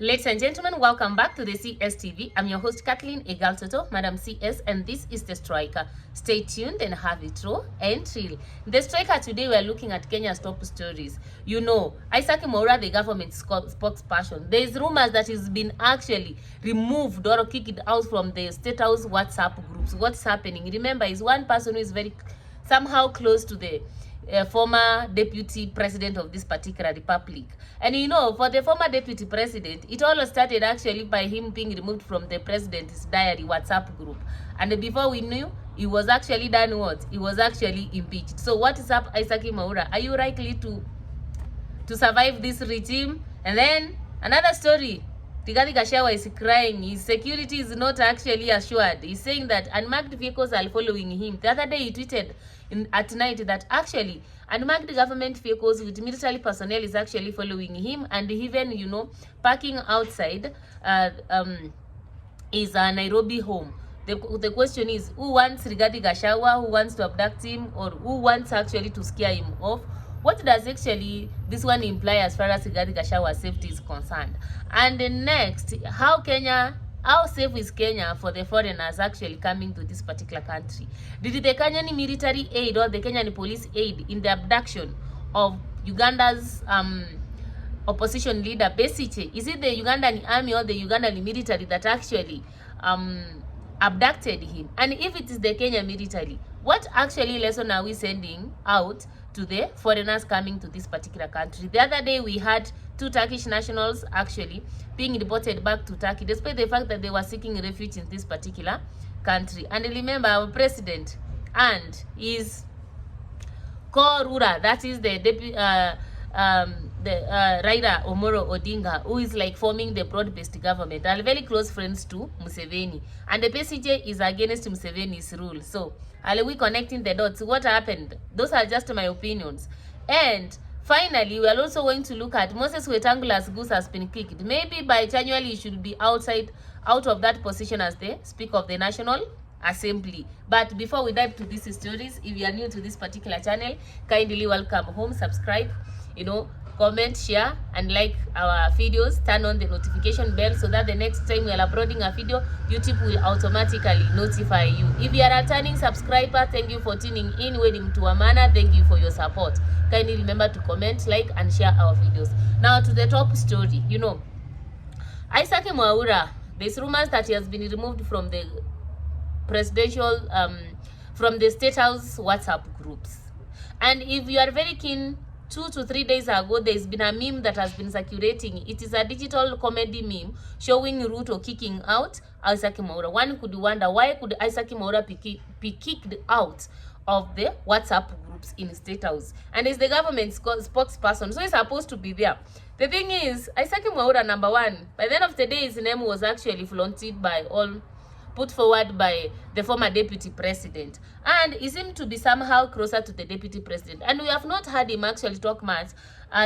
Ladies and gentlemen, welcome back to the CSTV. I'm your host, Kathleen Egaltoto, Madam CS, and this is The Striker. Stay tuned and have it raw and real. The Striker today, we're looking at Kenya's top stories. You know, Isaac Mwaura, the government spokesperson, there is rumors that he's been actually removed or kicked out from the State House WhatsApp groups. What's happening? Remember, he's one person who is very somehow close to the former deputy president of this particular republic. And you know, for the former deputy president, it all started actually by him being removed from the president's diary WhatsApp group. And before we knew, he was actually done what? He was actually impeached. So what is up, Isaac Mwaura? Are you likely to survive this regime? And then another story, Gachagua is crying. His security is not actually assured. He's saying that unmarked vehicles are following him. The other day he tweeted at night that actually unmarked government vehicles with military personnel is actually following him, and even, you know, parking outside his Nairobi home. The question is, who wants Gachagua, who wants to abduct him, or who wants actually to scare him off? What does actually this one imply as far as Gachagua safety is concerned? And next, how safe is Kenya for the foreigners actually coming to this particular country? Did the Kenyan military aid or the Kenyan police aid in the abduction of Uganda's opposition leader Besigye? Is it the Ugandan army or the Ugandan military that actually abducted him? And if it is the Kenya military, what actually lesson are we sending out to the foreigners coming to this particular country? The other day we had 2 Turkish nationals actually being deported back to Turkey, despite the fact that they were seeking refuge in this particular country. And remember, our president and his co-ruler, that is the Raila Omoro Odinga, who is like forming the broad-based government, are very close friends to Museveni, and the PCJ is against Museveni's rule. So are we connecting the dots? What happened? Those are just my opinions. And finally, we are also going to look at Moses Wetangula's goose has been kicked. Maybe by January he should be out of that position as the Speaker of the National Assembly. But before we dive to these stories, if you are new to this particular channel, kindly welcome home, subscribe, you know, comment, share, and like our videos. Turn on the notification bell so that the next time we are uploading a video, YouTube will automatically notify you. If you are a returning subscriber, thank you for tuning in. Wedding to Amana, thank you for your support. Kindly remember to comment, like, and share our videos. Now to the top story. You know, Isaac Mwaura, there's rumors that he has been removed from the presidential from the State House WhatsApp groups. And if you are very keen, 2 to 3 days ago, there's been a meme that has been circulating. It is a digital comedy meme showing Ruto kicking out Isaac Mwaura. One could wonder, why could Isaac Mwaura be kicked out of the WhatsApp groups in State House? And is the government spokesperson, so he's supposed to be there. The thing is, Isaac Mwaura, number one, by the end of the day, his name was actually flaunted by all, put forward by the former deputy president, and he seemed to be somehow closer to the deputy president, and we have not heard him actually talk much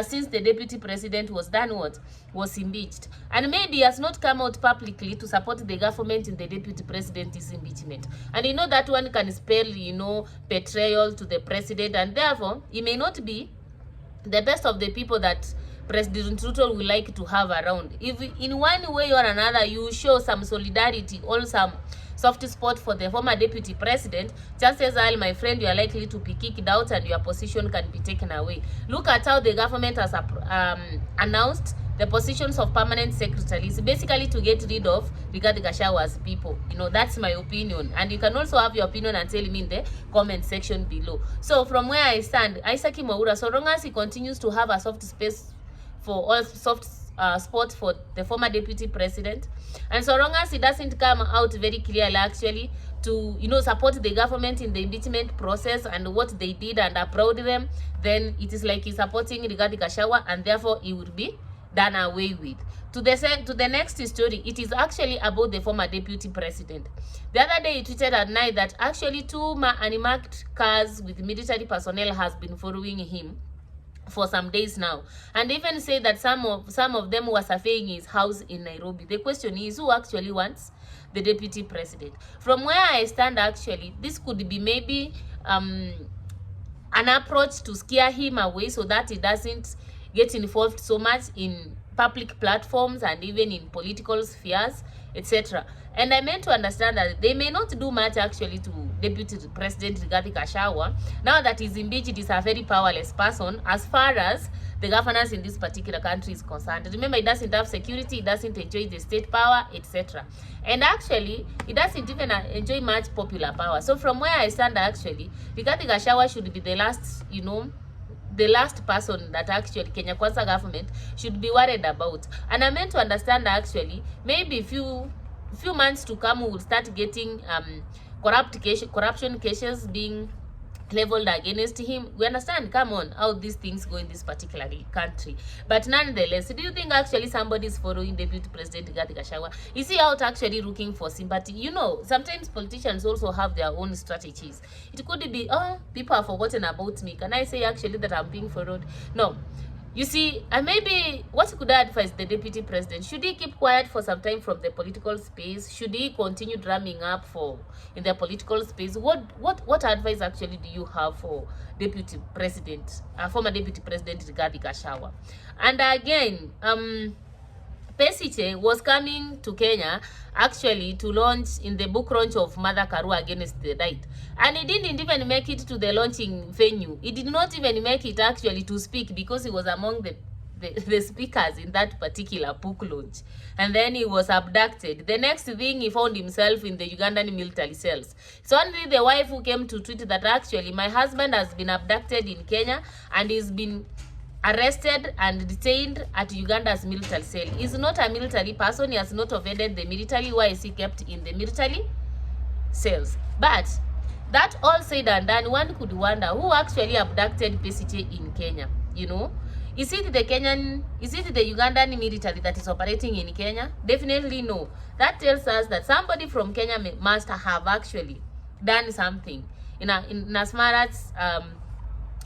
since the deputy president was impeached. And maybe he has not come out publicly to support the government in the deputy president's impeachment, and you know that one can spell, you know, betrayal to the president, and therefore he may not be the best of the people that President Ruto will like to have around. If in one way or another you show some solidarity or some soft spot for the former deputy president, chances are, my friend, you are likely to be kicked out and your position can be taken away. Look at how the government has announced the positions of permanent secretaries, basically to get rid of Gachagua's people. You know, that's my opinion, and you can also have your opinion and tell me in the comment section below. So from where I stand, Isaac Mwaura, so long as he continues to have a soft space for all soft spot for the former deputy president, and so long as he doesn't come out very clearly actually to, you know, support the government in the impeachment process and what they did and applaud them, then it is like he's supporting Gachagua, and therefore he will be done away with. To the next story, it is actually about the former deputy president. The other day he tweeted at night that actually 2 unmarked cars with military personnel has been following him for some days now, and even say that some of them were surveying his house in Nairobi. The question is, who actually wants the deputy president? From where I stand, actually, this could be maybe an approach to scare him away so that he doesn't get involved so much in public platforms and even in political spheres, etc. And I meant to understand that they may not do much actually to Deputy President Rigathi Gachagua. Now that he's impeached, he's a very powerless person as far as the governance in this particular country is concerned. Remember, he doesn't have security, he doesn't enjoy the state power, etc. And actually, he doesn't even enjoy much popular power. So from where I stand, actually, Rigathi Gachagua should be the last, the last person that actually Kenya Kwanza government should be worried about. And I meant to understand actually, maybe few months to come, we will start getting corruption cases being leveled against him. We understand, come on, how these things go in this particular country. But nonetheless, do you think actually somebody is following Deputy President Rigathi Gachagua? Is he out actually looking for sympathy? Sometimes politicians also have their own strategies. It could be, oh, people have forgotten about me. Can I say actually that I'm being followed? No. You see, and maybe what could I advise the Deputy President? Should he keep quiet for some time from the political space? Should he continue drumming up in the political space? What advice actually do you have for Deputy President, former Deputy President Rigathi Gachagua? And again, besigye was coming to Kenya actually to launch in the book launch of Mother Karua Against the Right. And he didn't even make it to the launching venue. He did not even make it actually to speak because he was among the speakers in that particular book launch. And then he was abducted. The next thing, he found himself in the Ugandan military cells. It's only the wife who came to tweet that actually my husband has been abducted in Kenya and he's been arrested and detained at Uganda's military cell. He's not a military person. He has not offended the military. Why is he kept in the military cells? But that all said and done, one could wonder who actually abducted besigye in Kenya. Is it the Ugandan military that is operating in Kenya? Definitely no. That tells us that somebody from Kenya must have actually done something in as far as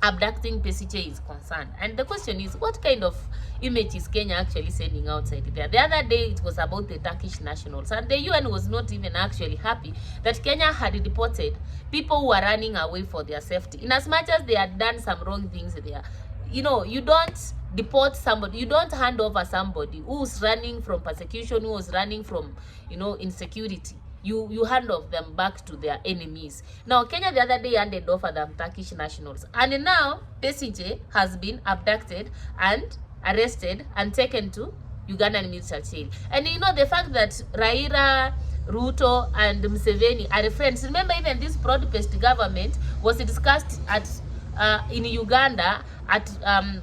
abducting besigye is concerned. And the question is, what kind of image is Kenya actually sending outside there? The other day it was about the Turkish nationals, and the UN was not even actually happy that Kenya had deported people who were running away for their safety, in as much as they had done some wrong things there. You don't deport somebody, you don't hand over somebody who's running from persecution, who was running from insecurity. You hand off them back to their enemies. Now, Kenya the other day handed over them Turkish nationals. And now, besigye has been abducted and arrested and taken to Ugandan military jail. And the fact that Raila, Ruto, and Museveni are friends. Remember, even this broad-based government was discussed in Uganda at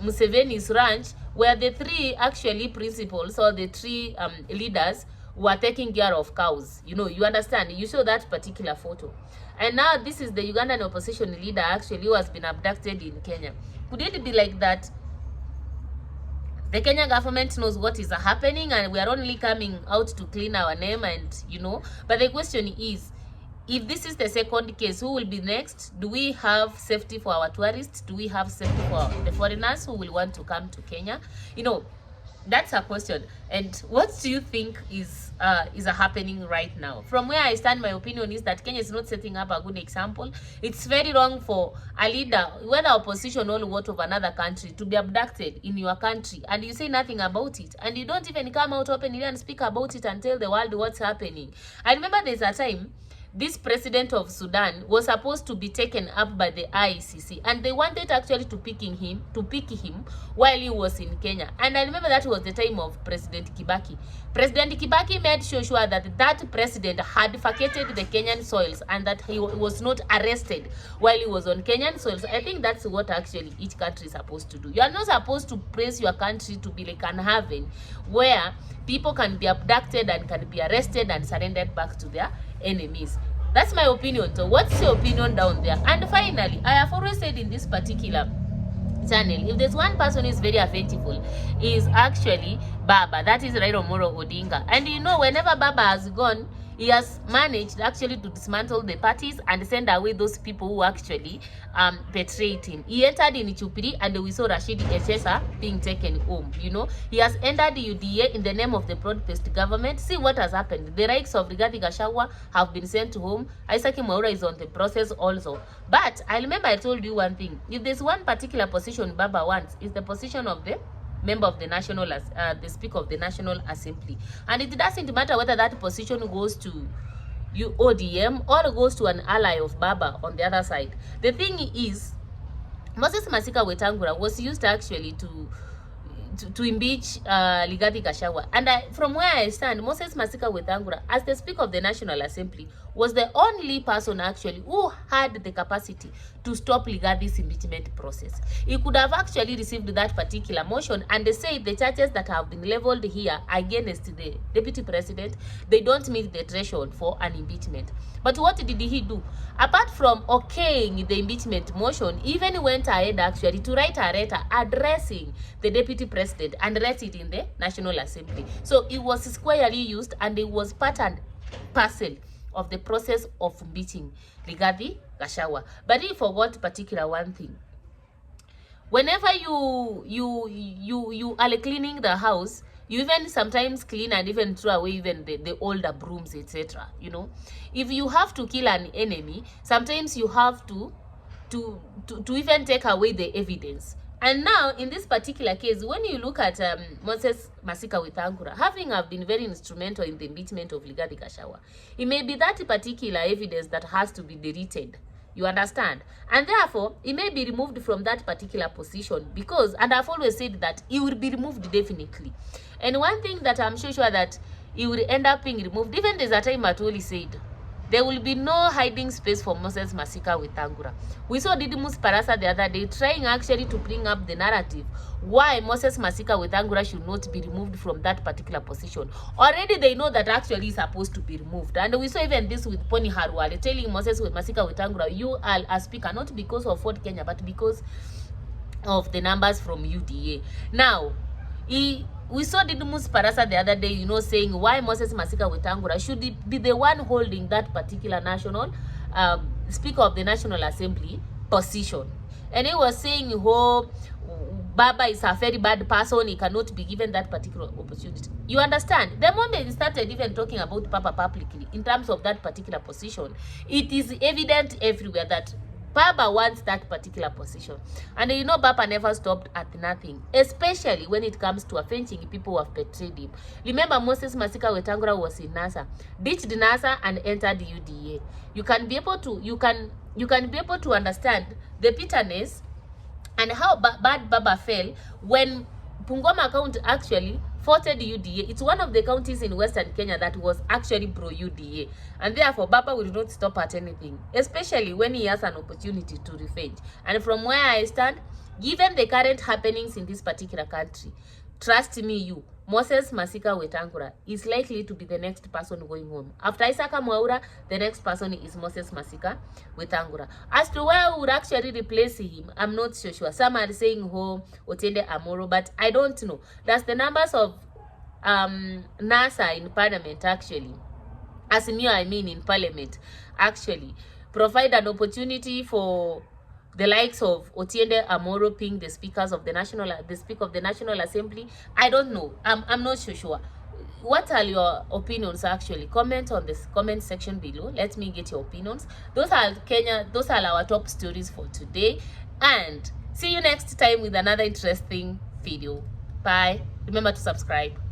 Museveni's ranch, where the three actually principals or the three leaders were taking care of cows. You understand, you saw that particular photo. And now this is the Ugandan opposition leader actually who has been abducted in Kenya. Could it be like that the Kenya government knows what is happening and we are only coming out to clean our name? And but the question is, if this is the second case, who will be next? Do we have safety for our tourists? Do we have safety for the foreigners who will want to come to Kenya? That's a question. And what do you think is happening right now? From where I stand, my opinion is that Kenya is not setting up a good example. It's very wrong for a leader, whether opposition or what, of another country, to be abducted in your country and you say nothing about it, and you don't even come out openly and speak about it and tell the world what's happening. I remember there's a time this president of Sudan was supposed to be taken up by the ICC, and they wanted actually to pick him while he was in Kenya. And I remember that was the time of President Kibaki. President Kibaki made sure that president had vacated the Kenyan soils and that he was not arrested while he was on Kenyan soils. I think that's what actually each country is supposed to do. You are not supposed to praise your country to be like an haven where people can be abducted and can be arrested and surrendered back to their enemies. That's my opinion. So what's your opinion down there? And finally, I have always said in this particular channel, if there's one person who is very faithful, is actually Baba. That is Raila Odinga. And whenever Baba has gone, he has managed actually to dismantle the parties and send away those people who actually betrayed him. He entered in Chupiri and we saw Rashid Echesa being taken home. He has entered UDA in the name of the broad-based government. See what has happened. The likes of Rigathi Gachagua have been sent home. Isaac Mwaura is on the process also. But I remember I told you one thing. If there's one particular position Baba wants, it's the position of the member of the the Speaker of the National Assembly. And it doesn't matter whether that position goes to ODM or goes to an ally of Baba on the other side. The thing is, Moses Masika Wetangula was used actually to impeach Rigathi Gachagua. And from where I stand, Moses Masika Wetangula, as the Speaker of the National Assembly, was the only person actually who had the capacity to stop Rigathi's impeachment process. He could have actually received that particular motion and they say the charges that have been leveled here against the Deputy President, they don't meet the threshold for an impeachment. But what did he do? Apart from okaying the impeachment motion, he even went ahead actually to write a letter addressing the Deputy President and read it in the National Assembly. So it was squarely used and it was part and parcel of the process of impeaching Rigathi Gachagua. But he forgot particular one thing. Whenever you are cleaning the house, you even sometimes clean and even throw away even the older brooms, etc. You know, if you have to kill an enemy, sometimes you have to even take away the evidence. And now, in this particular case, when you look at Moses Masika Wetangula, having been very instrumental in the impeachment of Rigathi Gachagua, it may be that particular evidence that has to be deleted. You understand? And therefore, it may be removed from that particular position because, and I've always said that it will be removed definitely. And one thing that I'm sure that it will end up being removed, even there's a time Atoli said, there will be no hiding space for Moses Masika Wetangula. We saw Didymus Parasa the other day trying actually to bring up the narrative why Moses Masika Wetangula should not be removed from that particular position. Already they know that actually is supposed to be removed. And we saw even this with Pony Harwale telling Moses Masika Wetangula, you are a speaker not because of Fort Kenya, but because of the numbers from UDA. Now, we saw Didymus Parasa the other day, you know, saying why Moses Masika Wetangula should be the one holding that particular national Speaker of the National Assembly position. And he was saying, oh, Baba is a very bad person, he cannot be given that particular opportunity. You understand? The moment he started even talking about Papa publicly in terms of that particular position, it is evident everywhere that Baba wants that particular position. And you know, Baba never stopped at nothing, especially when it comes to avenging people who have betrayed him. Remember, Moses Masika Wetangula was in NASA, ditched NASA and entered UDA. You can be able to understand the bitterness and how bad Baba fell when Bungoma County actually voted UDA. It's one of the counties in Western Kenya that was actually pro-UDA. And therefore, Baba will not stop at anything, especially when he has an opportunity to revenge. And from where I stand, given the current happenings in this particular country, trust me, Moses Masika Wetangula is likely to be the next person going home. After Isaka Mwaura, the next person is Moses Masika Wetangula. As to where we would actually replace him, I'm not so sure. Some are saying Otiende Amolo, but I don't know. That's the numbers of NASA in Parliament actually, as in I mean in Parliament actually, provide an opportunity for the likes of Otiende Amolo being the Speaker of the National Assembly. I don't know. I'm not so sure. What are your opinions actually? Comment on this comment section below. Let me get your opinions. Those are our top stories for today. And see you next time with another interesting video. Bye. Remember to subscribe.